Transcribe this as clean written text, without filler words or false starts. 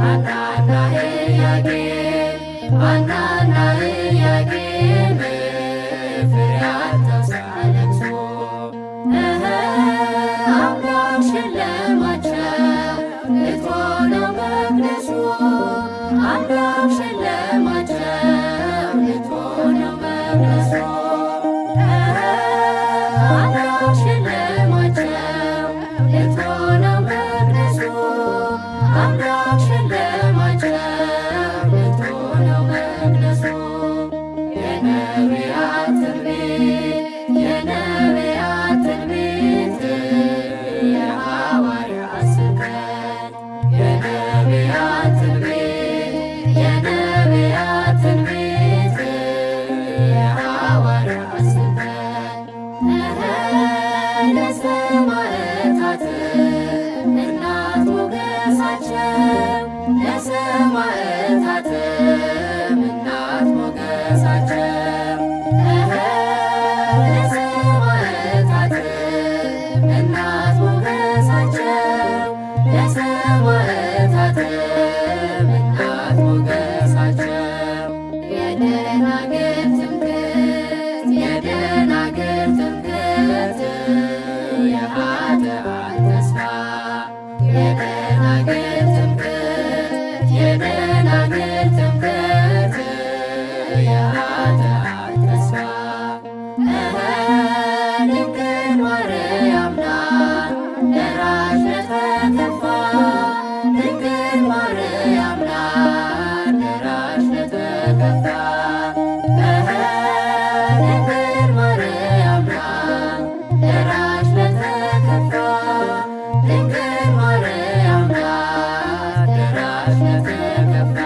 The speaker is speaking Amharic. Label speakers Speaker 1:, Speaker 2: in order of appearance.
Speaker 1: ሐናና ኢያቄም ሐናና ኢያቄም ፍሬያቸው ሲያለቅሱ አምላክ ሸለማቸው ልትሆ ነው መቅደሱ አምላክ ሸለማቸው ልትሆ ነው መቅደሱ አምላክ ሸለማቸው ልትሆ ነው መቅደሱ አምላክ ሸለማቸው ልትሆ ነው መቅደሱ የነቢያት ትንቢት የነቢያት ትንቢት የሐዋርያት ስብከት የነቢያት ትንቢት የነቢያት ትንቢት የሐዋርያት ስብከት ለሰማዕታት እናት ሞገሳቸው ለሰማዕታት እናት ሞገሳቸው ለሰማዕታት እናት ሞገሳቸው ለሰማዕታት እናት ሞገሳቸው የደናግል ትምክህት የደናግል ትምክህት የኃጥአን ተስፋ የደናግል ትምክህት የደናግል ትምክህት የኃጥአን ተስፋ ድንግል ማርያም ናት ደራሽ ለተከፋ ድንግል ማርያም ናት ደራሽ ለተከፋ ድንግል ማርያም ናት ደራሽ ለተከፋ ድንግል ማርያም ናት ደራሽ ለተከፋ